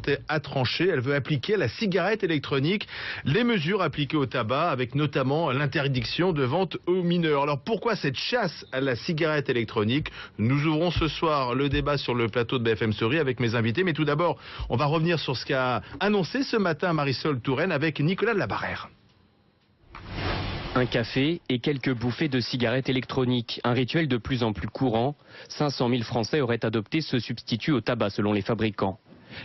Santé a tranché. Elle veut appliquer à la cigarette électronique les mesures appliquées au tabac, avec notamment l'interdiction de vente aux mineurs. Alors pourquoi cette chasse à la cigarette électronique? Nous ouvrons ce soir le débat sur le plateau de BFM Story avec mes invités. Mais tout d'abord, on va revenir sur ce qu'a annoncé ce matin Marisol Touraine avec Nicolas de la Barrère. Un café et quelques bouffées de cigarettes électroniques, un rituel de plus en plus courant. 500 000 Français auraient adopté ce substitut au tabac selon les fabricants.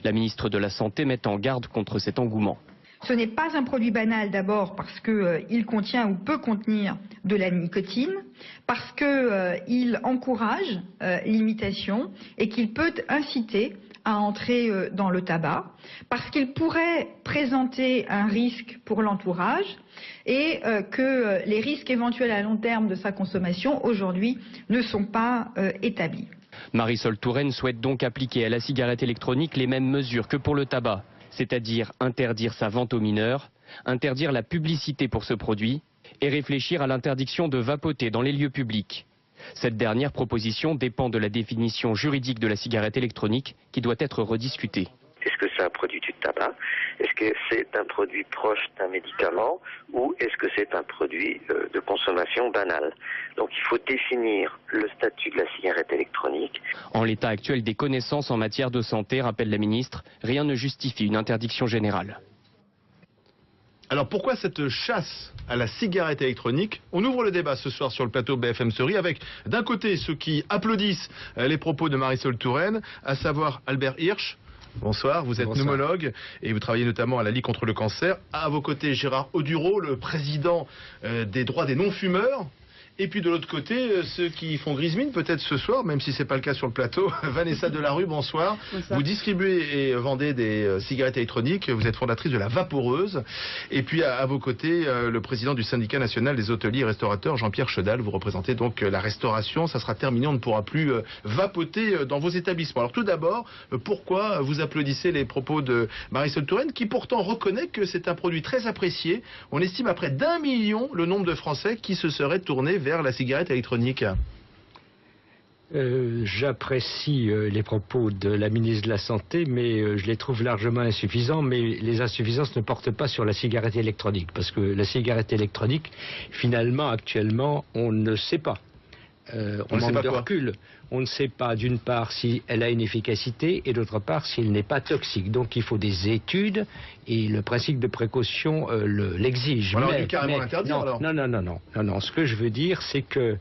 La ministre de la Santé met en garde contre cet engouement. Ce n'est pas un produit banal d'abord parce qu'il contient ou peut contenir de la nicotine, parce qu'il encourage l'imitation et qu'il peut inciter à entrer dans le tabac, parce qu'il pourrait présenter un risque pour l'entourage et que les risques éventuels à long terme de sa consommation aujourd'hui ne sont pas établis. Marisol Touraine souhaite donc appliquer à la cigarette électronique les mêmes mesures que pour le tabac, c'est-à-dire interdire sa vente aux mineurs, interdire la publicité pour ce produit et réfléchir à l'interdiction de vapoter dans les lieux publics. Cette dernière proposition dépend de la définition juridique de la cigarette électronique qui doit être rediscutée. Est-ce que c'est un produit du tabac? Est-ce que c'est un produit proche d'un médicament? Ou est-ce que c'est un produit de consommation banale? Donc il faut définir le statut de la cigarette électronique. En l'état actuel des connaissances en matière de santé, rappelle la ministre, rien ne justifie une interdiction générale. Alors pourquoi cette chasse à la cigarette électronique? On ouvre le débat ce soir sur le plateau BFM Story avec d'un côté ceux qui applaudissent les propos de Marisol Touraine, à savoir Albert Hirsch. Bonsoir, vous êtes pneumologue et vous travaillez notamment à la Ligue contre le cancer. À vos côtés, Gérard Audureau, le président des droits des non-fumeurs. Et puis de l'autre côté, ceux qui font grise mine peut-être ce soir, même si c'est pas le cas sur le plateau. Vanessa Delarue, bonsoir. Bonsoir. Vous distribuez et vendez des cigarettes électroniques. Vous êtes fondatrice de la Vaporeuse. Et puis à vos côtés, le président du syndicat national des hôteliers et restaurateurs, Jean-Pierre Chedal. Vous représentez donc la restauration. Ça sera terminé, on ne pourra plus vapoter dans vos établissements. Alors tout d'abord, pourquoi vous applaudissez les propos de Marisol Touraine, qui pourtant reconnaît que c'est un produit très apprécié. On estime à près d'1 million le nombre de Français qui se seraient tournés vers la cigarette électronique. J'apprécie les propos de la ministre de la Santé, mais je les trouve largement insuffisants. Mais les insuffisances ne portent pas sur la cigarette électronique, parce que la cigarette électronique, finalement, actuellement, on ne sait pas. On manque de recul. On ne sait pas, d'une part, si elle a une efficacité et d'autre part, si elle n'est pas toxique. Donc il faut des études et le principe de précaution l'exige. On aurait dû carrément l'interdire alors. Non. Ce que je veux dire, c'est que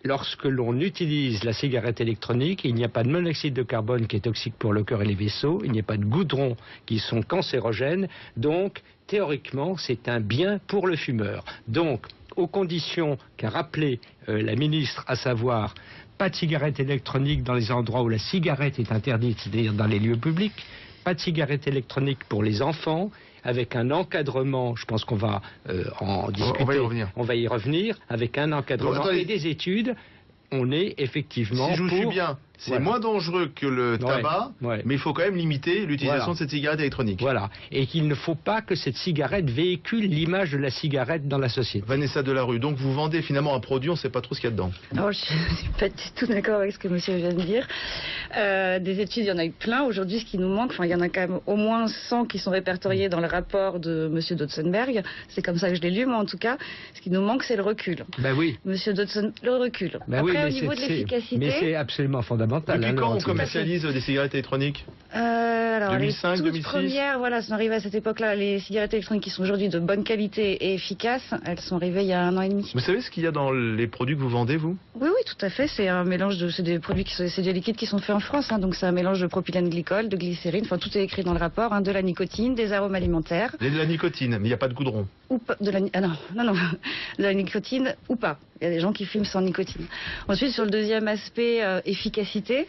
lorsque l'on utilise la cigarette électronique, il n'y a pas de monoxyde de carbone qui est toxique pour le cœur et les vaisseaux, il n'y a pas de goudrons qui sont cancérogènes, donc théoriquement c'est un bien pour le fumeur. Donc, aux conditions qu'a rappelé la ministre, à savoir pas de cigarette électronique dans les endroits où la cigarette est interdite, c'est-à-dire dans les lieux publics, pas de cigarette électronique pour les enfants, avec un encadrement, je pense qu'on va en discuter, on va y revenir, avec un encadrement et des études, on est effectivement si je vous suis bien, c'est moins dangereux que le tabac, mais il faut quand même limiter l'utilisation de cette cigarette électronique. Voilà, et qu'il ne faut pas que cette cigarette véhicule l'image de la cigarette dans la société. Vanessa Delarue, donc vous vendez finalement un produit, on ne sait pas trop ce qu'il y a dedans. Alors, je ne suis pas du tout d'accord avec ce que monsieur vient de dire. Des études, il y en a eu plein. Aujourd'hui, ce qui nous manque, il y en a quand même au moins 100 qui sont répertoriés dans le rapport de monsieur Dotzenberg. C'est comme ça que je l'ai lu, mais en tout cas, ce qui nous manque, c'est le recul. Ben oui. Monsieur Dotzenberg, le recul. Après, au niveau de l'efficacité... Mais c'est absolument fondamental. Depuis quand on commercialise des cigarettes électroniques? Alors 2005, les toutes 2006. Premières, voilà, sont arrivées à cette époque-là. Les cigarettes électroniques qui sont aujourd'hui de bonne qualité et efficaces, elles sont arrivées il y a 1 an et demi. Vous savez ce qu'il y a dans les produits que vous vendez, vous? Oui, tout à fait. C'est un mélange c'est des produits c'est des liquides qui sont faits en France, donc c'est un mélange de propylène glycol, de glycérine, tout est écrit dans le rapport, de la nicotine, des arômes alimentaires. Il y a de la nicotine, mais il n'y a pas de goudron. Ou pas, non, de la nicotine ou pas. Il y a des gens qui fument sans nicotine. Ensuite, sur le deuxième aspect, efficacité.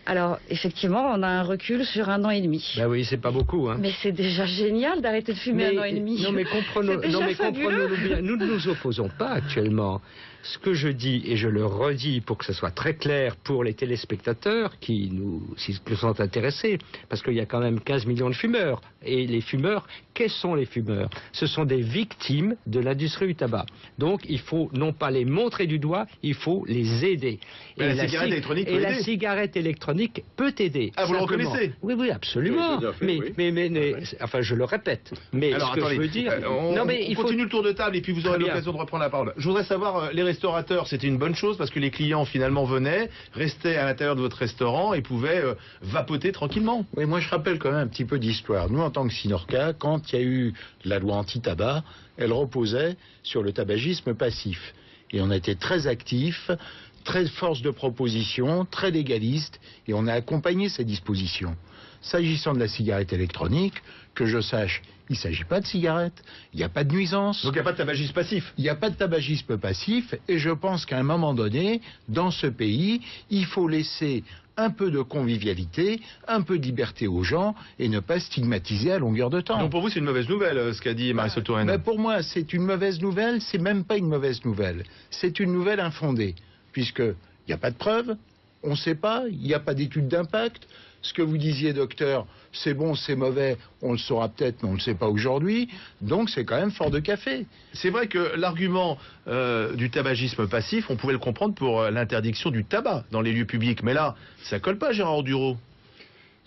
Alors, effectivement, on a un recul sur 1 an et demi. Ben oui, c'est pas beaucoup. Hein. Mais c'est déjà génial d'arrêter de fumer 1 an et demi. Non, mais comprenons-le bien. Nous ne nous opposons pas actuellement. ce que je dis, et je le redis pour que ce soit très clair pour les téléspectateurs qui nous sont intéressés, parce qu'il y a quand même 15 millions de fumeurs. Et les fumeurs, quels sont les fumeurs? Ce sont des victimes de l'industrie du tabac. Donc il faut non pas les montrer du doigt, il faut les aider. Mais la cigarette électronique peut aider. La cigarette électronique peut aider. Ah, vous le reconnaissez? Oui, oui, absolument. Oui, mais enfin, je le répète. Mais alors, ce que attendez, je veux dire... on continue le tour de table et puis vous aurez l'occasion de reprendre la parole. Je voudrais savoir, les restaurateurs, c'était une bonne chose parce que les clients finalement venaient, restaient à l'intérieur de votre restaurant et pouvaient vapoter tranquillement. Oui, moi je rappelle quand même un petit peu d'histoire. Nous, en tant que Sinorca, quand il y a eu la loi anti-tabac, elle reposait sur le tabagisme passif. Et on a été très actifs, très force de proposition, très légaliste, et on a accompagné ces dispositions. S'agissant de la cigarette électronique, que je sache, il ne s'agit pas de cigarette, il n'y a pas de nuisance. Donc il n'y a pas de tabagisme passif. Il n'y a pas de tabagisme passif, et je pense qu'à un moment donné, dans ce pays, il faut laisser un peu de convivialité, un peu de liberté aux gens, et ne pas stigmatiser à longueur de temps. Donc pour vous, c'est une mauvaise nouvelle, ce qu'a dit Marisol Touraine. Mais pour moi, c'est une mauvaise nouvelle, c'est même pas une mauvaise nouvelle. C'est une nouvelle infondée, puisqu'il n'y a pas de preuves, on ne sait pas, il n'y a pas d'étude d'impact. Ce que vous disiez, docteur, c'est bon, c'est mauvais, on le saura peut-être, mais on ne le sait pas aujourd'hui. Donc c'est quand même fort de café. C'est vrai que l'argument du tabagisme passif, on pouvait le comprendre pour l'interdiction du tabac dans les lieux publics. Mais là, ça colle pas, Gérard Dureau.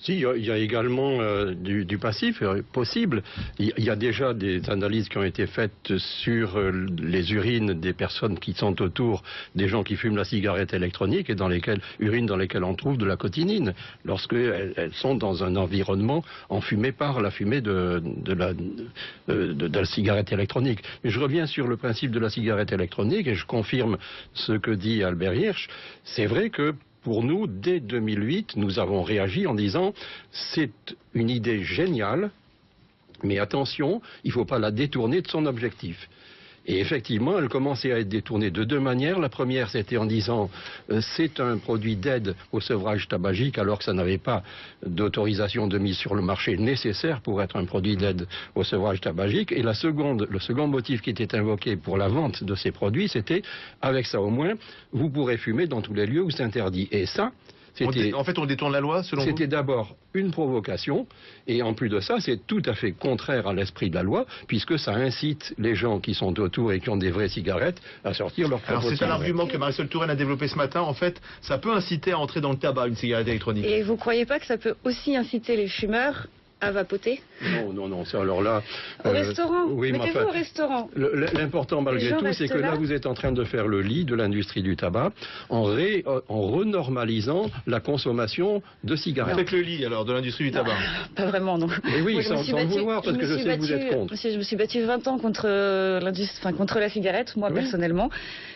Si, il y a également du passif possible. Il y a déjà des analyses qui ont été faites sur les urines des personnes qui sont autour des gens qui fument la cigarette électronique et urines dans lesquelles on trouve de la cotinine, lorsqu'elles sont dans un environnement enfumé par la fumée de la cigarette électronique. Mais je reviens sur le principe de la cigarette électronique et je confirme ce que dit Albert Hirsch. C'est vrai que pour nous, dès 2008, nous avons réagi en disant c'est une idée géniale, mais attention, il ne faut pas la détourner de son objectif. Et effectivement, elle commençait à être détournée de deux manières. La première, c'était en disant c'est un produit d'aide au sevrage tabagique, alors que ça n'avait pas d'autorisation de mise sur le marché nécessaire pour être un produit d'aide au sevrage tabagique. Et le second motif qui était invoqué pour la vente de ces produits, c'était avec ça au moins, vous pourrez fumer dans tous les lieux où c'est interdit. Et ça, en fait, on détourne la loi, selon vous? C'était d'abord une provocation, et en plus de ça, c'est tout à fait contraire à l'esprit de la loi, puisque ça incite les gens qui sont autour et qui ont des vraies cigarettes à sortir leur propre cigarette. Alors c'est un argument que Marisol Touraine a développé ce matin. En fait, ça peut inciter à entrer dans le tabac, une cigarette électronique. Et vous croyez pas que ça peut aussi inciter les fumeurs à vapoter? Non, c'est alors là... Au restaurant, oui, mettez-vous au restaurant. L'important malgré tout, c'est que là, vous êtes en train de faire le lit de l'industrie du tabac en renormalisant la consommation de cigarettes. Faites le lit alors de l'industrie du tabac. Pas vraiment, non. Et oui, sans le vouloir, parce que je sais que vous êtes contre. Je me suis battue 20 ans contre la cigarette, moi personnellement.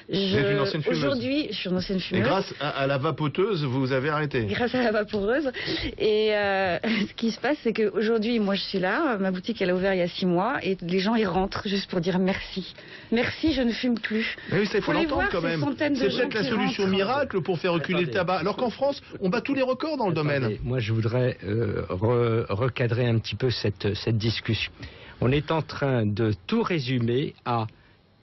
Vous êtes une ancienne fumeuse. Aujourd'hui, je suis une ancienne fumeuse. Et grâce à la vapoteuse, vous avez arrêté. Grâce à la vaporeuse. Et ce qui se passe, c'est qu'aujourd'hui, moi je suis là, ma boutique elle a ouvert il y a 6 mois, et les gens ils rentrent juste pour dire merci. Merci, je ne fume plus. Mais oui, ça il faut l'entendre quand même. C'est peut-être la solution miracle pour faire reculer le tabac. Alors qu'en France, on bat tous les records dans le domaine. Moi je voudrais recadrer un petit peu cette discussion. On est en train de tout résumer à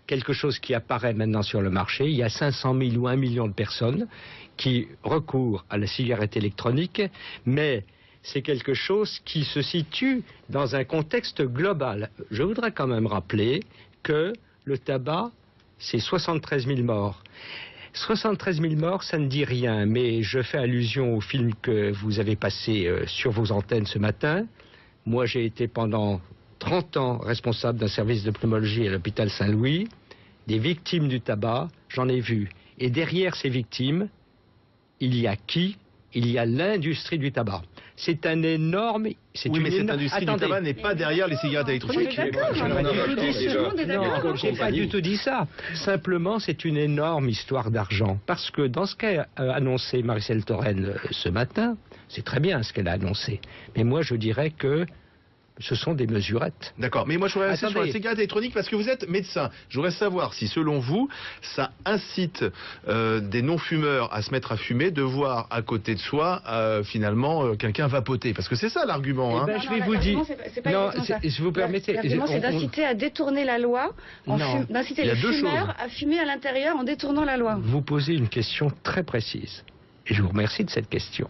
quelque chose qui apparaît maintenant sur le marché. Il y a 500 000 ou 1 million de personnes qui recourent à la cigarette électronique, mais c'est quelque chose qui se situe dans un contexte global. Je voudrais quand même rappeler que le tabac, c'est 73 000 morts. 73 000 morts, ça ne dit rien, mais je fais allusion au film que vous avez passé sur vos antennes ce matin. Moi, j'ai été pendant 30 ans responsable d'un service de pneumologie à l'hôpital Saint-Louis. Des victimes du tabac, j'en ai vu. Et derrière ces victimes, il y a qui? Il y a l'industrie du tabac. C'est un énorme... Oui, mais cette industrie du tabac n'est pas derrière les cigarettes électroniques. Non, j'ai pas du tout dit ça. Simplement, c'est une énorme histoire d'argent. Parce que dans ce qu'a annoncé Marisol Touraine ce matin, c'est très bien ce qu'elle a annoncé. Mais moi, je dirais que ce sont des mesurettes. D'accord, mais moi je voudrais rester sur la cigarette électronique parce que vous êtes médecin. Je voudrais savoir si selon vous, ça incite des non-fumeurs à se mettre à fumer, de voir à côté de soi finalement quelqu'un vapoter. Parce que c'est ça l'argument. Je vais vous dire... Non, je vous permettez... L'argument c'est d'inciter à détourner la loi, d'inciter les fumeurs à fumer à l'intérieur en détournant la loi. Vous posez une question très précise. Et je vous remercie de cette question.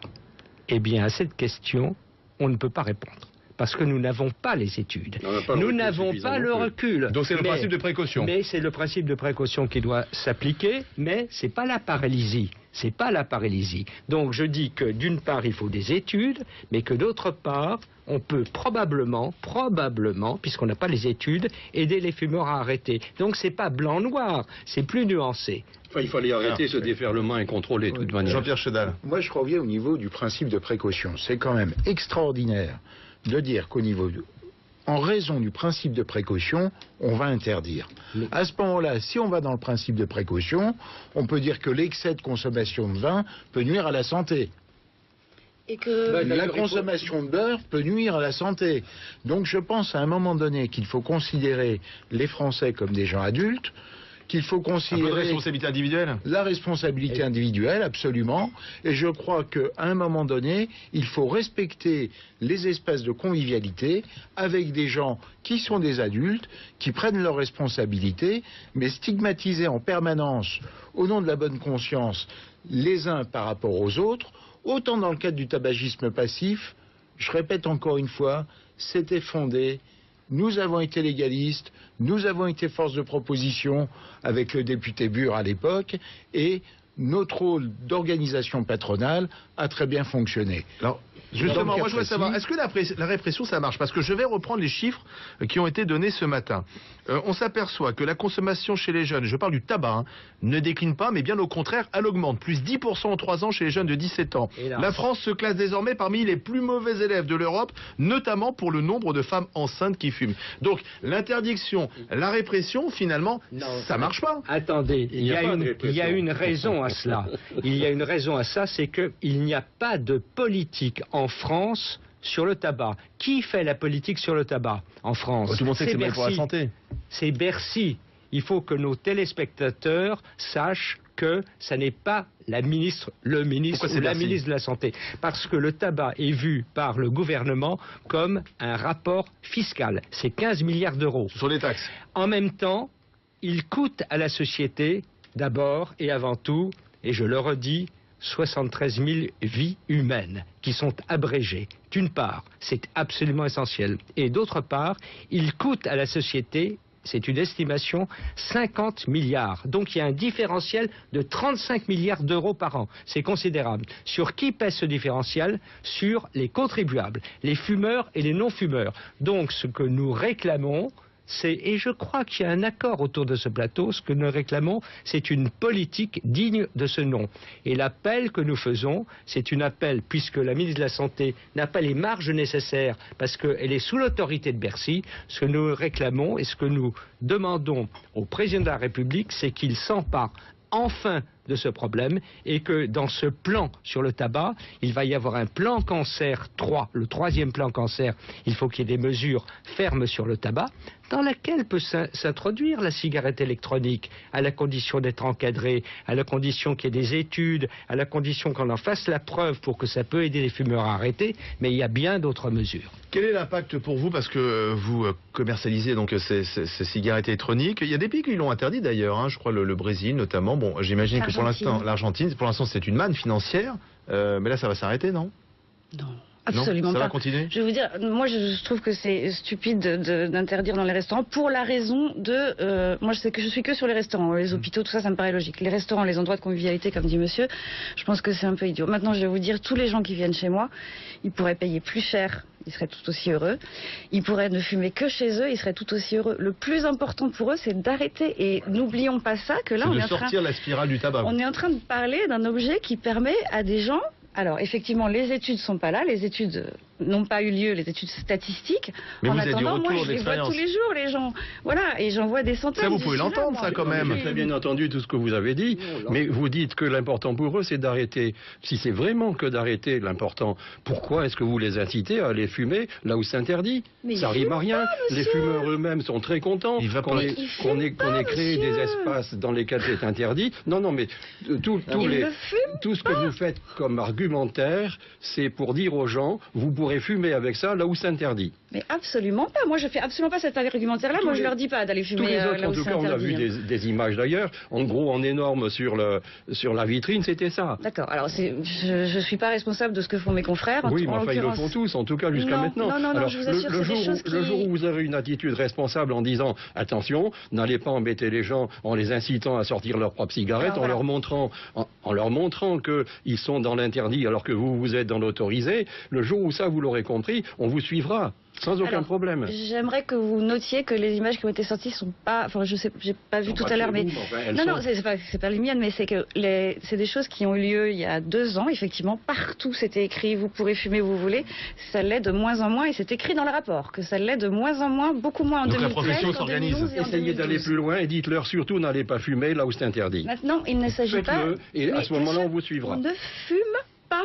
Eh bien, à cette question, on ne peut pas répondre. Parce que nous n'avons pas les études. Nous n'avons pas le recul. Donc c'est le principe de précaution. Mais c'est le principe de précaution qui doit s'appliquer, mais c'est pas la paralysie. C'est pas la paralysie. Donc je dis que d'une part il faut des études, mais que d'autre part on peut probablement, puisqu'on n'a pas les études, aider les fumeurs à arrêter. Donc c'est pas blanc-noir, c'est plus nuancé. Enfin, il fallait arrêter ce déferlement incontrôlé de toute manière. Jean-Pierre Chedal. Moi je reviens au niveau du principe de précaution. C'est quand même extraordinaire de dire qu'au niveau en raison du principe de précaution, on va interdire. À ce moment-là, si on va dans le principe de précaution, on peut dire que l'excès de consommation de vin peut nuire à la santé. Et que la consommation de beurre peut nuire à la santé. Donc je pense à un moment donné qu'il faut considérer les Français comme des gens adultes, qu'il faut considérer... Un peu de responsabilité individuelle. La responsabilité individuelle, absolument. Et je crois qu'à un moment donné, il faut respecter les espaces de convivialité avec des gens qui sont des adultes, qui prennent leurs responsabilités, mais stigmatiser en permanence, au nom de la bonne conscience, les uns par rapport aux autres, autant dans le cadre du tabagisme passif, je répète encore une fois, c'était fondé. Nous avons été légalistes, nous avons été force de proposition avec le député Bure à l'époque, et notre rôle d'organisation patronale a très bien fonctionné. Alors, justement, moi je voudrais savoir, est-ce que la répression ça marche? Parce que je vais reprendre les chiffres qui ont été donnés ce matin. On s'aperçoit que la consommation chez les jeunes, je parle du tabac, ne décline pas, mais bien au contraire, elle augmente. Plus 10% en 3 ans chez les jeunes de 17 ans. La France se classe désormais parmi les plus mauvais élèves de l'Europe, notamment pour le nombre de femmes enceintes qui fument. Donc l'interdiction, la répression, finalement, ça marche pas. Attendez, il y a une raison à cela. Il y a une raison à ça, c'est qu'il n'y a pas de politique en France sur le tabac. Qui fait la politique sur le tabac en France? Tout le monde sait que c'est bon pour la santé. C'est Bercy. Il faut que nos téléspectateurs sachent que ça n'est pas le ministre ou la ministre de la Santé. Parce que le tabac est vu par le gouvernement comme un rapport fiscal. C'est 15 milliards d'euros. Ce sont des taxes. En même temps, il coûte à la société, d'abord et avant tout, et je le redis, 73 000 vies humaines qui sont abrégées. D'une part, c'est absolument essentiel. Et d'autre part, il coûte à la société, c'est une estimation, 50 milliards. Donc il y a un différentiel de 35 milliards d'euros par an. C'est considérable. Sur qui pèse ce différentiel? Sur les contribuables, les fumeurs et les non-fumeurs. Donc ce que nous réclamons, et je crois qu'il y a un accord autour de ce plateau, ce que nous réclamons, c'est une politique digne de ce nom. Et l'appel que nous faisons, c'est un appel, puisque la ministre de la Santé n'a pas les marges nécessaires, parce qu'elle est sous l'autorité de Bercy, ce que nous réclamons et ce que nous demandons au président de la République, c'est qu'il s'empare enfin de ce problème et que dans ce plan sur le tabac, il va y avoir un plan cancer 3, le 3e plan cancer. Il faut qu'il y ait des mesures fermes sur le tabac dans laquelle peut s'introduire la cigarette électronique à la condition d'être encadrée, à la condition qu'il y ait des études, à la condition qu'on en fasse la preuve pour que ça peut aider les fumeurs à arrêter, mais il y a bien d'autres mesures. Quel est l'impact pour vous, parce que vous commercialisez donc ces cigarettes électroniques? Il y a des pays qui l'ont interdit d'ailleurs, je crois le Brésil notamment. Bon, j'imagine que pour l'instant, l'Argentine, pour l'instant c'est une manne financière, mais là ça va s'arrêter, non? Non. Absolument ça pas. Va continuer. Je vais vous dire, moi je trouve que c'est stupide d'interdire dans les restaurants pour la raison de... moi je sais que je suis que sur les restaurants, les hôpitaux, tout ça, ça me paraît logique. Les restaurants, les endroits de convivialité, comme dit monsieur, je pense que c'est un peu idiot. Maintenant je vais vous dire, tous les gens qui viennent chez moi, ils pourraient payer plus cher, ils seraient tout aussi heureux. Ils pourraient ne fumer que chez eux, ils seraient tout aussi heureux. Le plus important pour eux, c'est d'arrêter. Et n'oublions pas ça, que là on est en train... sortir la spirale du tabac. On est en train de parler d'un objet qui permet à des gens... Alors, effectivement, les études ne sont pas là. Les études n'ont pas eu lieu, les études statistiques. Mais en vous avez du attendant, retour moi, je les vois d'expérience. tous les jours, les gens. Voilà, et j'en vois des centaines. Ça, vous d'ici pouvez là, l'entendre, moi. ça, quand même. J'ai très bien entendu tout ce que vous avez dit, mais vous dites que l'important pour eux, c'est d'arrêter. Si c'est vraiment que d'arrêter l'important, pourquoi est-ce que vous les incitez à aller fumer là où c'est interdit? Mais Ça ils rime à fument rien. pas, Les monsieur. fumeurs eux-mêmes sont très contents Il va qu'on pas- ait, Ils qu'on fument ait- qu'on ait pas, créé des monsieur. espaces dans lesquels c'est interdit. Non, non, mais tous Ils les... ne fument Tout ce que vous faites comme argumentaire, c'est pour dire aux gens, vous pourrez fumer avec ça là où c'est interdit. Mais absolument pas. Moi, je fais absolument pas cet argumentaire-là. Moi, je leur dis pas d'aller Tous fumer les autres, là en où tout c'est cas, on a interdit. vu des images d'ailleurs. En gros, en énorme sur la vitrine, c'était ça. D'accord. Alors, je suis pas responsable de ce que font mes confrères. Oui, en mais enfin, ils le l'occurrence. font tous, en tout cas jusqu'à Non, maintenant. non, non, Alors, je vous assure, c'est des choses le qui- jour où vous avez une attitude responsable en disant attention, n'allez pas embêter les gens en les incitant à sortir leurs propres cigarettes, Alors, en leur montrant qu'ils sont dans l'interdit alors que vous êtes dans l'autorisé, le jour où ça vous l'aurez compris, on vous suivra. Sans aucun Alors, problème. J'aimerais que vous notiez que les images qui ont été sorties sont pas. Enfin, je sais, j'ai pas vu Sont tout pas à l'heure, chez mais. vous, enfin, elles Non, sont- non, c'est pas les miennes, mais c'est que c'est des choses qui ont eu lieu il y a 2 ans, effectivement. Partout, c'était écrit, vous pourrez fumer où vous voulez. Ça l'est de moins en moins, et c'est écrit dans le rapport, que ça l'est de moins en moins, beaucoup moins en Donc la 2013 profession qu'en s'organise. 2011 et en Essayez d'aller 2012. plus loin et dites-leur surtout n'allez pas fumer là où c'est interdit. Maintenant, il ne s'agit pas. Faites-le et à Mais ce moment-là, monsieur, on vous suivra. On ne fume pas.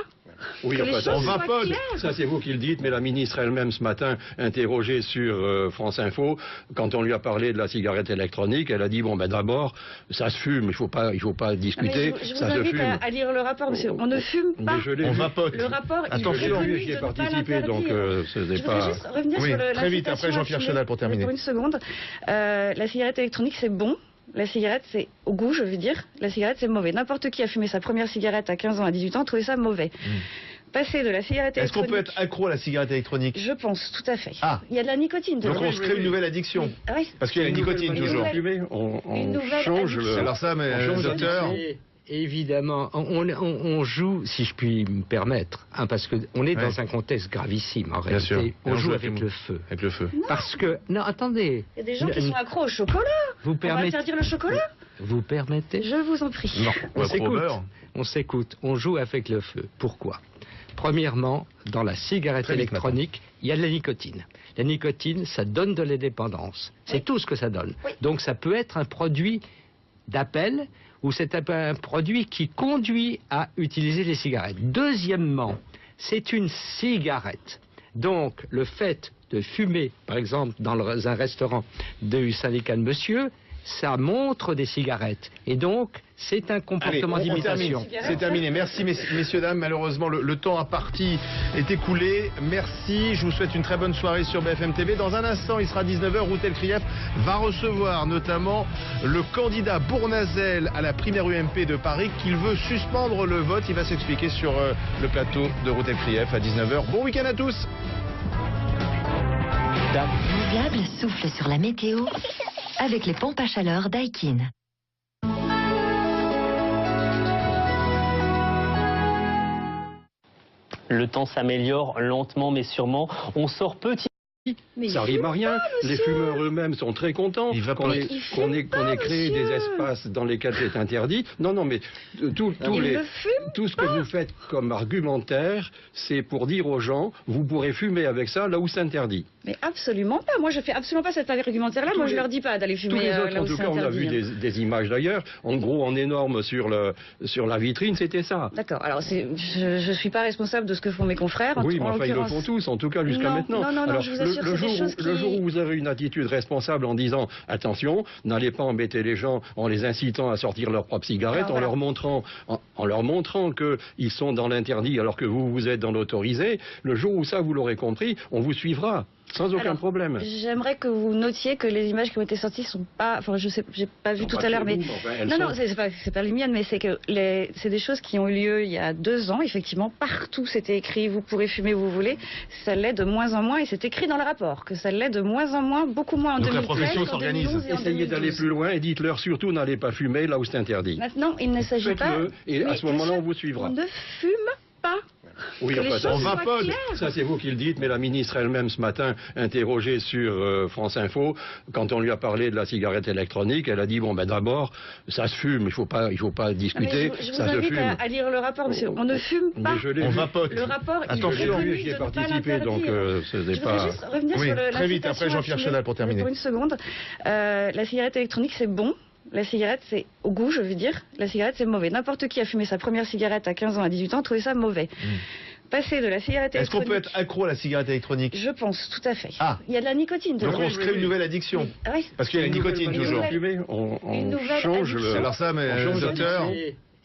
Oui, Que les enfin, ça, choses on soient vapote. claires. ça c'est vous qui le dites, mais la ministre elle-même ce matin, interrogée sur France Info, quand on lui a parlé de la cigarette électronique, elle a dit bon ben d'abord, ça se fume, il faut pas discuter, Mais je vous ça se invite fume. à lire le rapport, monsieur. On ne fume Mais pas. je l'ai On vu. vapote. Le rapport, Attention. il est J'y ai de ne pas participé, donc l'interdire. ce n'est Je pas... voudrais juste revenir Oui, sur très vite, après l'incitation Jean-Pierre à fumer. Chenal pour terminer. Pour une seconde. La cigarette électronique, c'est bon. La cigarette, c'est au goût, je veux dire. La cigarette, c'est mauvais. N'importe qui a fumé sa première cigarette à 15 ans, à 18 ans, trouvait ça mauvais. Passer de la cigarette Est-ce qu'on électronique... peut être accro à la cigarette électronique? Je pense, tout à fait. Ah. Il y a de la nicotine dedans. Donc on se crée une nouvelle addiction. Ah oui. Parce qu'il y a la nicotine Une toujours. nouvelle- On Une nouvelle change addiction. le... Alors ça, mais On change les auteurs... Et évidemment, on joue, si je puis me permettre, hein, parce qu'on est Ouais. dans un contexte gravissime en Bien sûr. réalité. Et On joue avec avec le feu. Avec le feu. Parce que, non, attendez, Il y a des gens qui sont accros au chocolat. vous On va permettez, interdire le chocolat. vous permettez Je vous en prie. Non, On pas trop s'écoute. beurre. On s'écoute, on joue avec le feu. Pourquoi? Premièrement, dans la cigarette Très vite électronique, il y a de la nicotine. La nicotine, ça donne de la dépendance. C'est Oui. tout ce que ça donne. Oui. Donc ça peut être un produit d'appel ou c'est un produit qui conduit à utiliser les cigarettes. Deuxièmement, c'est une cigarette. Donc le fait de fumer, par exemple, dans un restaurant du syndicat de monsieur, ça montre des cigarettes. Et donc, c'est un comportement Allez, on termine. d'imitation. C'est terminé. Merci messieurs, dames. Malheureusement, le temps à partie est écoulé. Merci. Je vous souhaite une très bonne soirée sur BFM TV. Dans un instant, il sera 19h. Routel Krief va recevoir notamment le candidat Bournazel à la primaire UMP de Paris qu'il veut suspendre le vote. Il va s'expliquer sur le plateau de Routel Krief à 19h. Bon week-end à tous. Gable souffle sur la météo avec les pompes à chaleur Daikin. Le temps s'améliore lentement mais sûrement. On sort petit. Mais Ça il rime fume à rien. pas, Les monsieur. fumeurs eux-mêmes sont très contents Il va qu'on pas- ait, Il qu'on fume ait- qu'on pas, ait créé monsieur. des espaces dans lesquels c'est interdit. Non, non, mais tout Il les... ne fume Tout ce que vous faites comme argumentaire, c'est pour dire aux gens, vous pourrez fumer avec ça là où c'est interdit. Mais absolument pas. Moi, je fais absolument pas cet argumentaire-là. Tous Moi, je les- leur dis pas d'aller Tous fumer les autres, là en où tout c'est cas, on a interdit. vu des images d'ailleurs. En gros, en énorme sur la vitrine, c'était ça. D'accord. Alors, je suis pas responsable de ce que font mes confrères. Oui, mais en enfin, ils le l'occurrence. font tous, en tout cas jusqu'à Non, maintenant. non, non, Alors, je vous assure, le c'est des jour, choses le qui- jour où vous avez une attitude responsable en disant attention, n'allez pas embêter les gens en les incitant à sortir leurs propres cigarettes, Alors, en leur montrant qu'ils sont dans l'interdit alors que vous êtes dans l'autorisé, le jour où ça vous l'aurez compris, on vous suivra. Sans aucun Alors, problème. J'aimerais que vous notiez que les images qui ont été sorties sont pas. Enfin, je sais, j'ai pas vu Sont tout pas à l'heure, chez mais. vous, enfin, elles Non, sont- non, c'est pas les miennes, mais c'est que c'est des choses qui ont eu lieu il y a 2 ans, effectivement. Partout, c'était écrit, vous pourrez fumer où vous voulez. Ça l'est de moins en moins, et c'est écrit dans le rapport, que ça l'est de moins en moins, beaucoup moins en Donc la 2013 profession qu'en s'organise. 2011 et en Essayez d'aller 2012. plus loin et dites-leur surtout n'allez pas fumer là où c'est interdit. Maintenant, il ne s'agit pas. Faites-le et à Mais ce moment-là, monsieur, on vous suivra. On ne fume pas. Oui, Que les enfin, choses on soient vapote. claires. ça c'est vous qui le dites, mais la ministre elle-même ce matin, interrogée sur France Info, quand on lui a parlé de la cigarette électronique, elle a dit bon ben d'abord ça se fume, il faut pas discuter, Mais je vous ça se invite fume. à lire le rapport, monsieur. On ne fume pas. Mais je l'ai On vu. vapote. Le rapport, il Attention. est reconnu J'y ai de ne pas participé, donc l'interdire. ce n'est Je voudrais pas. juste revenir Oui, sur très vite, après l'incitation à Jean-Pierre fumer. Chenal pour terminer. Pour une seconde. La cigarette électronique, c'est bon. La cigarette, c'est au goût, je veux dire. La cigarette, c'est mauvais. N'importe qui a fumé sa première cigarette à 15 ans, à 18 ans, trouvait ça mauvais. Passer de la cigarette Est-ce qu'on électronique... peut être accro à la cigarette électronique? Je pense, tout à fait. Ah. Il y a de la nicotine dedans. Donc on se crée une nouvelle addiction. Ah oui. Parce qu'il y a la nicotine Une toujours. nouvelle- Fumer, Une on nouvelle change addiction. le. Alors ça, mais On change docteur...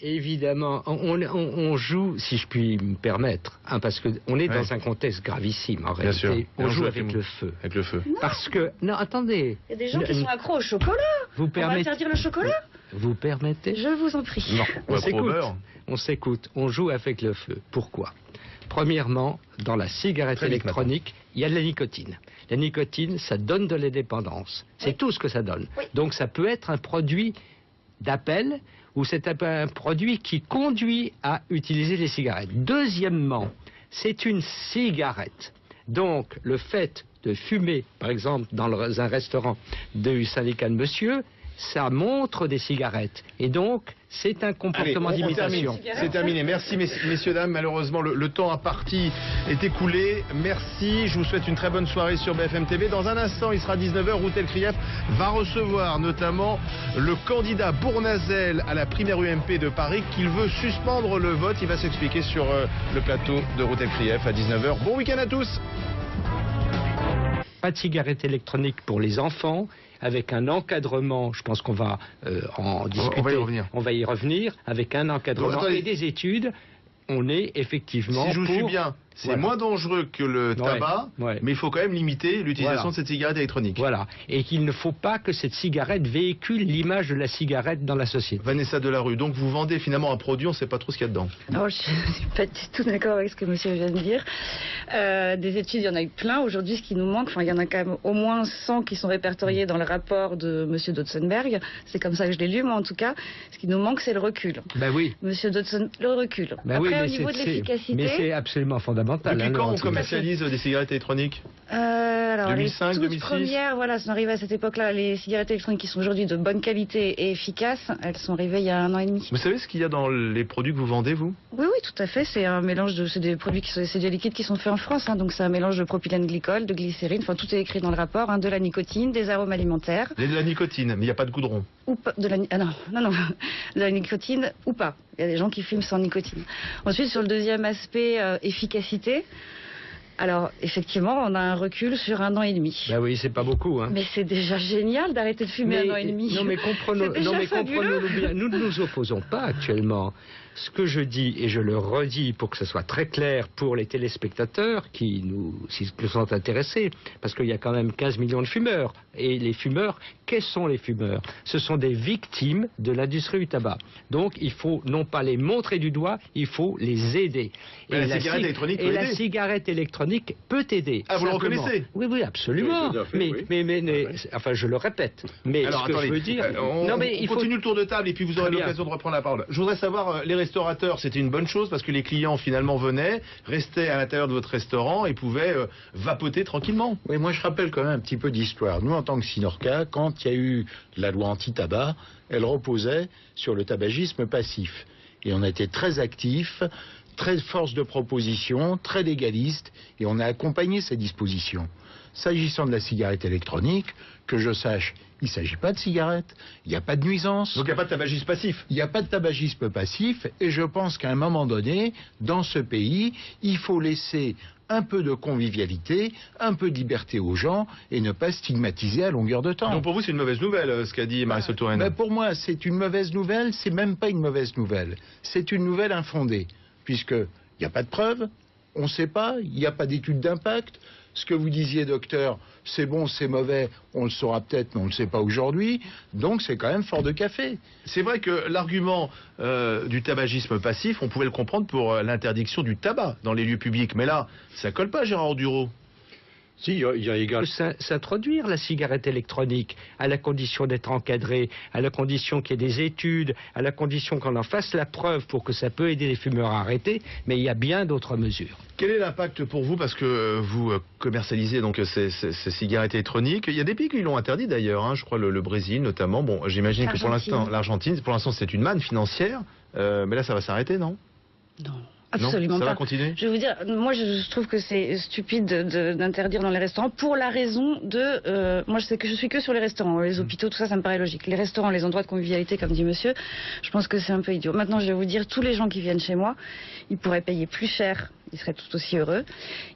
Et évidemment, on joue, si je puis me permettre, hein, parce qu'on est Ouais. dans un contexte gravissime en Bien sûr. réalité. Et On on joue joue avec avec le feu. Avec le feu. Parce que, non, attendez. Il y a des gens qui sont accros au chocolat. Vous On va permettez, interdire le chocolat. vous permettez Je vous en prie. Non, On on va s'écoute. beurre. On s'écoute. On joue avec le feu. Pourquoi? Premièrement, dans la cigarette Très vite, électronique, il y a de la nicotine. La nicotine, ça donne de la dépendance. C'est Oui. tout ce que ça donne. Oui. Donc ça peut être un produit d'appel ou c'est un produit qui conduit à utiliser les cigarettes. Deuxièmement, c'est une cigarette. Donc le fait de fumer, par exemple, dans un restaurant du syndicat de monsieur, ça montre des cigarettes. Et donc, c'est un Allez, comportement on d'imitation. termine. C'est terminé. Merci messieurs, dames. Malheureusement, le temps imparti est écoulé. Merci. Je vous souhaite une très bonne soirée sur BFM TV. Dans un instant, il sera 19h. Routel Krief va recevoir notamment le candidat Bournazel à la primaire UMP de Paris qu'il veut suspendre le vote. Il va s'expliquer sur le plateau de Routel Krief à 19h. Bon week-end à tous. Pas de cigarette électronique pour les enfants, avec un encadrement, je pense qu'on va en discuter. On va y revenir. On va y revenir, avec un encadrement Attendez. et des études. On est effectivement Si je vous suis pour... bien, c'est Voilà. moins dangereux que le tabac, ouais. mais il faut quand même limiter l'utilisation Voilà. de cette cigarette électronique. Voilà. Et qu'il ne faut pas que cette cigarette véhicule l'image de la cigarette dans la société. Vanessa Delarue, donc vous vendez finalement un produit, on ne sait pas trop ce qu'il y a dedans. Alors, je suis pas du tout d'accord avec ce que monsieur vient de dire. Des études, il y en a eu plein. Aujourd'hui, ce qui nous manque, il y en a quand même au moins 100 qui sont répertoriés dans le rapport de monsieur Dotzenberg. C'est comme ça que je l'ai lu, moi en tout cas. Ce qui nous manque, c'est le recul. Ben oui. Monsieur Dotzenberg, le recul. Ben Après, oui, au mais niveau de mais l'efficacité... c'est absolument fondamental. Depuis hein, quand on Laurent. commercialise des cigarettes électroniques Alors, 2005, les toutes 2006. premières, voilà, sont arrivées à cette époque-là. Les cigarettes électroniques qui sont aujourd'hui de bonne qualité et efficaces, elles sont arrivées il y a 1 an et demi. Vous savez ce qu'il y a dans les produits que vous vendez, vous? Oui, oui, tout à fait. C'est un mélange de, c'est des produits c'est des liquides qui sont faits en France, hein, donc c'est un mélange de propylène glycol, de glycérine, enfin tout est écrit dans le rapport, hein, de la nicotine, des arômes alimentaires, Il y a de la nicotine, mais il n'y a pas de goudron. ou pas, de la, ah non, non, non, de la nicotine ou pas. Il y a des gens qui fument sans nicotine. Ensuite, sur le deuxième aspect, efficacité. Alors, effectivement, on a un recul sur 1 an et demi. Ben oui, c'est pas beaucoup. Hein. Mais c'est déjà génial d'arrêter de fumer 1 an et demi. Non mais comprenons, C'est déjà fabuleux. bien. Nous ne nous opposons pas actuellement. Ce que je dis, et je le redis pour que ce soit très clair pour les téléspectateurs qui nous sont intéressés, parce qu'il y a quand même 15 millions de fumeurs. Et les fumeurs, quels sont les fumeurs? Ce sont des victimes de l'industrie du tabac. Donc il faut non pas les montrer du doigt, il faut les aider. Mais la cigarette électronique peut et la aider. cigarette électronique peut aider. Ah, vous le simplement. reconnaissez? Oui, oui, absolument. Oui, tout à fait, mais, oui. mais, enfin, je le répète. Mais Alors, ce que attendez, je veux dire, on il faut continue le tour de table et puis vous aurez Très bien. l'occasion de reprendre la parole. Je voudrais savoir, les restaurateurs, c'était une bonne chose parce que les clients finalement venaient, restaient à l'intérieur de votre restaurant et pouvaient vapoter tranquillement. Oui, moi je rappelle quand même un petit peu d'histoire. Nous, en tant que Sinorca, quand il y a eu la loi anti-tabac, elle reposait sur le tabagisme passif. Et on a été très actifs, très force de proposition, très légaliste, et on a accompagné ces dispositions. S'agissant de la cigarette électronique, que je sache, il ne s'agit pas de cigarette, il n'y a pas de nuisance. Donc il n'y a pas de tabagisme passif. Il n'y a pas de tabagisme passif et je pense qu'à un moment donné, dans ce pays, il faut laisser un peu de convivialité, un peu de liberté aux gens et ne pas stigmatiser à longueur de temps. Donc pour vous, c'est une mauvaise nouvelle ce qu'a dit Marisol Touraine. Ben, pour moi, c'est une mauvaise nouvelle, c'est même pas une mauvaise nouvelle. C'est une nouvelle infondée, puisqu'il n'y a pas de preuves, on ne sait pas, il n'y a pas d'étude d'impact. Ce que vous disiez, docteur, c'est bon, c'est mauvais, on le saura peut-être, mais on ne le sait pas aujourd'hui. Donc c'est quand même fort de café. C'est vrai que l'argument du tabagisme passif, on pouvait le comprendre pour l'interdiction du tabac dans les lieux publics. Mais là, ça colle pas, Gérard Dureau. Si, il y a également s'introduire la cigarette électronique, à la condition d'être encadré, à la condition qu'il y ait des études, à la condition qu'on en fasse la preuve pour que ça peut aider les fumeurs à arrêter, mais il y a bien d'autres mesures. Quel est l'impact pour vous, parce que vous commercialisez donc ces cigarettes électroniques? Il y a des pays qui l'ont interdit d'ailleurs, hein, je crois le Brésil notamment. Bon, j'imagine que pour l'instant, l'Argentine, pour l'instant c'est une manne financière, mais là ça va s'arrêter, non? Non. Absolument non, ça pas. va continuer. Je vais vous dire, moi je trouve que c'est stupide d'interdire dans les restaurants pour la raison de... moi je sais que je suis que sur les restaurants, les hôpitaux, tout ça, ça me paraît logique. Les restaurants, les endroits de convivialité, comme dit monsieur, je pense que c'est un peu idiot. Maintenant je vais vous dire, tous les gens qui viennent chez moi, ils pourraient payer plus cher, ils seraient tout aussi heureux.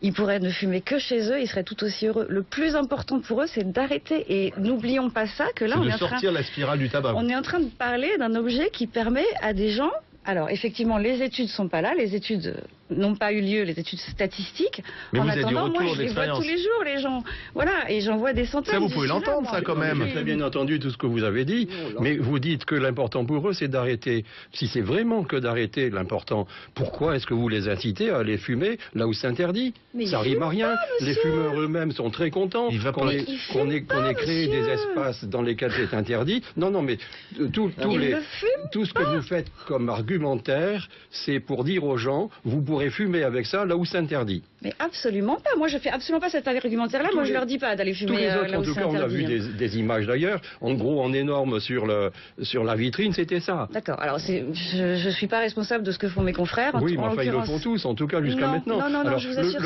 Ils pourraient ne fumer que chez eux, ils seraient tout aussi heureux. Le plus important pour eux, c'est d'arrêter. Et n'oublions pas ça, que là on est en train... sortir la spirale du tabac. On est en train de parler d'un objet qui permet à des gens... Alors, effectivement, les études sont pas là, les études n'ont pas eu lieu, les études statistiques. Mais en vous avez du attendant, retour moi, je les vois tous les jours, les gens. Voilà, et j'en vois des centaines. Ça, vous pouvez l'entendre, ça, quand même. J'ai bien entendu tout ce que vous avez dit, mais vous dites que l'important pour eux, c'est d'arrêter. Si c'est vraiment que d'arrêter l'important, pourquoi est-ce que vous les incitez à aller fumer là où c'est interdit? Ça rime à rien. Les fumeurs eux-mêmes sont très contents qu'on ait créé des espaces dans lesquels c'est interdit. Non, mais tout ce que vous faites comme argumentaire, c'est pour dire aux gens, vous pourrez fumer avec ça là où c'est interdit. Mais absolument pas. Moi, je fais absolument pas cet argumentaire-là. Moi, je leur dis pas d'aller fumer tous les autres, là où en tout c'est cas, on a interdit. vu des images d'ailleurs. En gros, en énorme sur la vitrine, c'était ça. D'accord. Alors, je suis pas responsable de ce que font mes confrères. Oui, mais enfin, ils le font tous, en tout cas, jusqu'à maintenant. Non, Alors, je vous assure,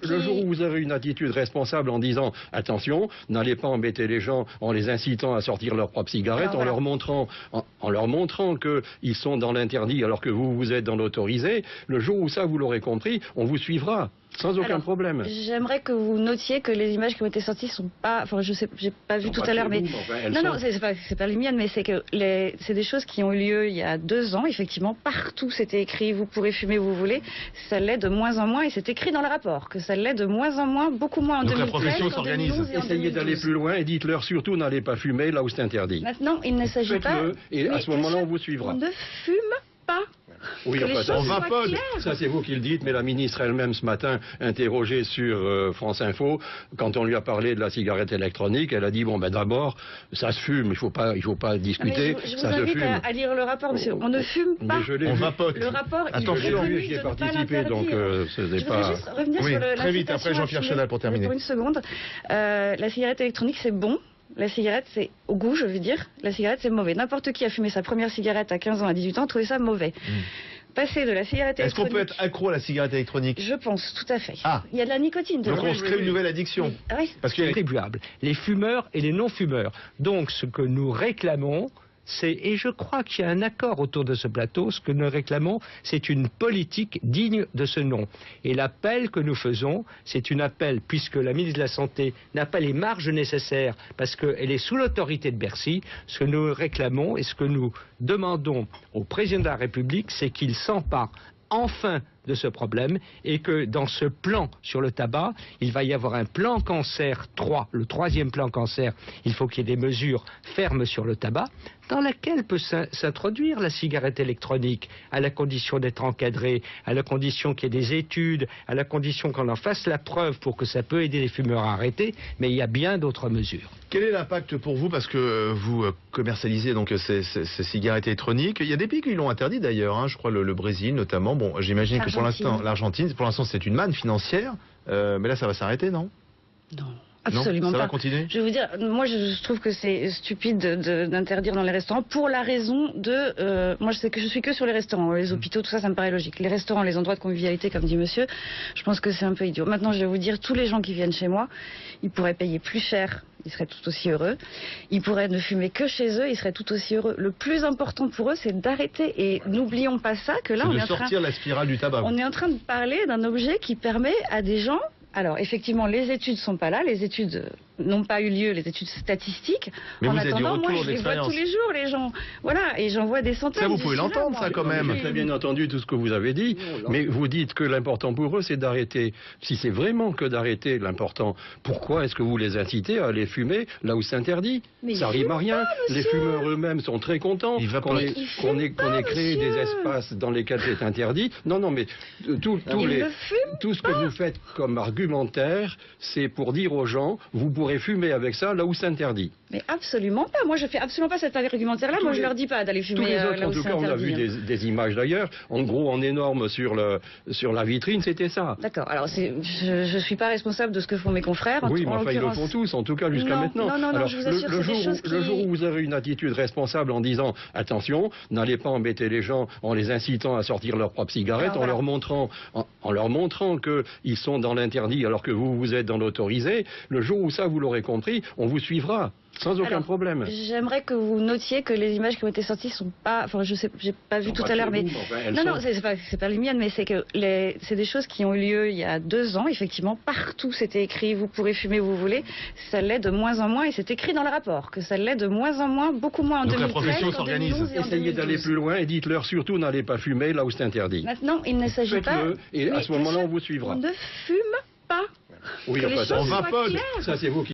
le jour où vous avez une attitude responsable en disant, attention, n'allez pas embêter les gens en les incitant à sortir leurs propres cigarettes, en leur montrant qu'ils sont dans l'interdit alors que vous êtes dans l'autorisé, le jour où ça, vous l'aurez compris, on vous suivra. Sans aucun problème. J'aimerais que vous notiez que les images qui ont été sorties sont pas... Enfin, je sais, j'ai pas vu tout à l'heure, mais... Non, c'est pas les miennes, mais c'est que c'est des choses qui ont eu lieu il y a 2 ans, effectivement. Partout, c'était écrit, vous pourrez fumer où vous voulez. Ça l'est de moins en moins, et c'est écrit dans le rapport, que ça l'est de moins en moins, beaucoup moins en 2013. Donc la profession s'organise. Essayez d'aller plus loin et dites-leur surtout, n'allez pas fumer là où c'est interdit. Maintenant, il ne s'agit pas... Faites-le, et à ce moment-là, on vous suivra. On ne fume pas. Oui, on vapote. Ça, c'est vous qui le dites, mais la ministre elle-même, ce matin, interrogée sur France Info, quand on lui a parlé de la cigarette électronique, elle a dit, bon, ben d'abord, ça se fume, il faut pas discuter, je ça vous se invite fume. à lire le rapport, monsieur. On ne fume pas. On vapote. Le rapport, attention, j'y ai participé, donc ce n'est pas... Je voudrais juste revenir sur très vite, après Jean-Pierre Chenal pour terminer. Pour une seconde. La cigarette électronique, c'est bon. La cigarette, c'est au goût, je veux dire. La cigarette, c'est mauvais. N'importe qui a fumé sa première cigarette à 15 ans, à 18 ans, trouvait ça mauvais. Passer de la cigarette électronique... Est-ce qu'on peut être accro à la cigarette électronique? Je pense, tout à fait. Ah. Il y a de la nicotine dedans. Donc on se crée une nouvelle addiction. Oui. Parce qu'il y a Contribuables, les fumeurs et les non-fumeurs. Donc ce que nous réclamons, et je crois qu'il y a un accord autour de ce plateau, ce que nous réclamons, c'est une politique digne de ce nom. Et l'appel que nous faisons, c'est un appel, puisque la ministre de la Santé n'a pas les marges nécessaires, parce qu'elle est sous l'autorité de Bercy, ce que nous réclamons et ce que nous demandons au président de la République, c'est qu'il s'empare enfin de ce problème et que dans ce plan sur le tabac, il va y avoir un plan cancer 3, le 3e plan cancer, il faut qu'il y ait des mesures fermes sur le tabac, dans laquelle peut s'introduire la cigarette électronique, à la condition d'être encadré, à la condition qu'il y ait des études, à la condition qu'on en fasse la preuve pour que ça peut aider les fumeurs à arrêter, mais il y a bien d'autres mesures. Quel est l'impact pour vous, parce que vous commercialisez donc ces cigarettes électroniques? Il y a des pays qui l'ont interdit d'ailleurs, hein, je crois le Brésil notamment. Bon, j'imagine que pour l'instant, l'Argentine, pour l'instant c'est une manne financière, mais là ça va s'arrêter, non? Non. Absolument non, ça pas. va continuer. Je vais vous dire, moi je trouve que c'est stupide d'interdire dans les restaurants pour la raison de... moi je sais que je suis que sur les restaurants, les hôpitaux, tout ça, ça me paraît logique. Les restaurants, les endroits de convivialité, comme dit monsieur, je pense que c'est un peu idiot. Maintenant je vais vous dire, tous les gens qui viennent chez moi, ils pourraient payer plus cher, ils seraient tout aussi heureux. Ils pourraient ne fumer que chez eux, ils seraient tout aussi heureux. Le plus important pour eux, c'est d'arrêter. Et n'oublions pas ça, que là on est en train... sortir la spirale du tabac. On est en train de parler d'un objet qui permet à des gens... Alors, effectivement, les études sont pas là, les études n'ont pas eu lieu, les études statistiques. Mais en vous avez attendant, du retour moi, je les vois tous les jours, les gens. Voilà, et j'en vois des centaines. Ça, vous pouvez l'entendre, ça, quand même. J'ai bien entendu tout ce que vous avez dit, mais vous dites que l'important pour eux, c'est d'arrêter. Si c'est vraiment que d'arrêter l'important, pourquoi est-ce que vous les incitez à aller fumer là où c'est interdit? Ça rime à rien. Les fumeurs eux-mêmes sont très contents qu'on ait créé des espaces dans lesquels c'est interdit. Non, mais tout ce que vous faites comme argument, l'argumentaire, c'est pour dire aux gens, vous pourrez fumer avec ça là où c'est interdit. Mais absolument pas. Moi, je fais absolument pas cet argumentaire-là. Moi, je leur dis pas d'aller fumer tous les autres, là en où tout c'est cas, on a interdit. vu des images d'ailleurs. En gros, en énorme sur la vitrine, c'était ça. D'accord. Alors, je suis pas responsable de ce que font mes confrères. Oui, mais en enfin, ils le l'occurrence. font tous, en tout cas jusqu'à Non, maintenant. non, Alors, je vous assure, c'est des choses qui... le jour où vous avez une attitude responsable en disant attention, n'allez pas embêter les gens en les incitant à sortir leurs propres cigarettes, Alors, en leur montrant qu'ils sont dans l'interdit alors que vous êtes dans l'autorisé, le jour où ça vous l'aurez compris, on vous suivra. Sans aucun problème. J'aimerais que vous notiez que les images qui ont été sorties sont pas, enfin je sais, j'ai pas vu tout à l'heure, mais non, c'est pas les miennes, mais c'est que c'est des choses qui ont eu lieu il y a 2 ans, effectivement, partout c'était écrit, vous pourrez fumer où vous voulez, ça l'est de moins en moins et c'est écrit dans le rapport que ça l'est de moins en moins, beaucoup moins en 2013. Donc la profession s'organise. Essayez d'aller plus loin et dites-leur surtout n'allez pas fumer là où c'est interdit. Maintenant, il ne s'agit pas. Faites-le et à ce moment-là on vous suivra. On ne fume pas. Oui, que les enfin, choses on soient vapote. claires. Ça c'est vous qui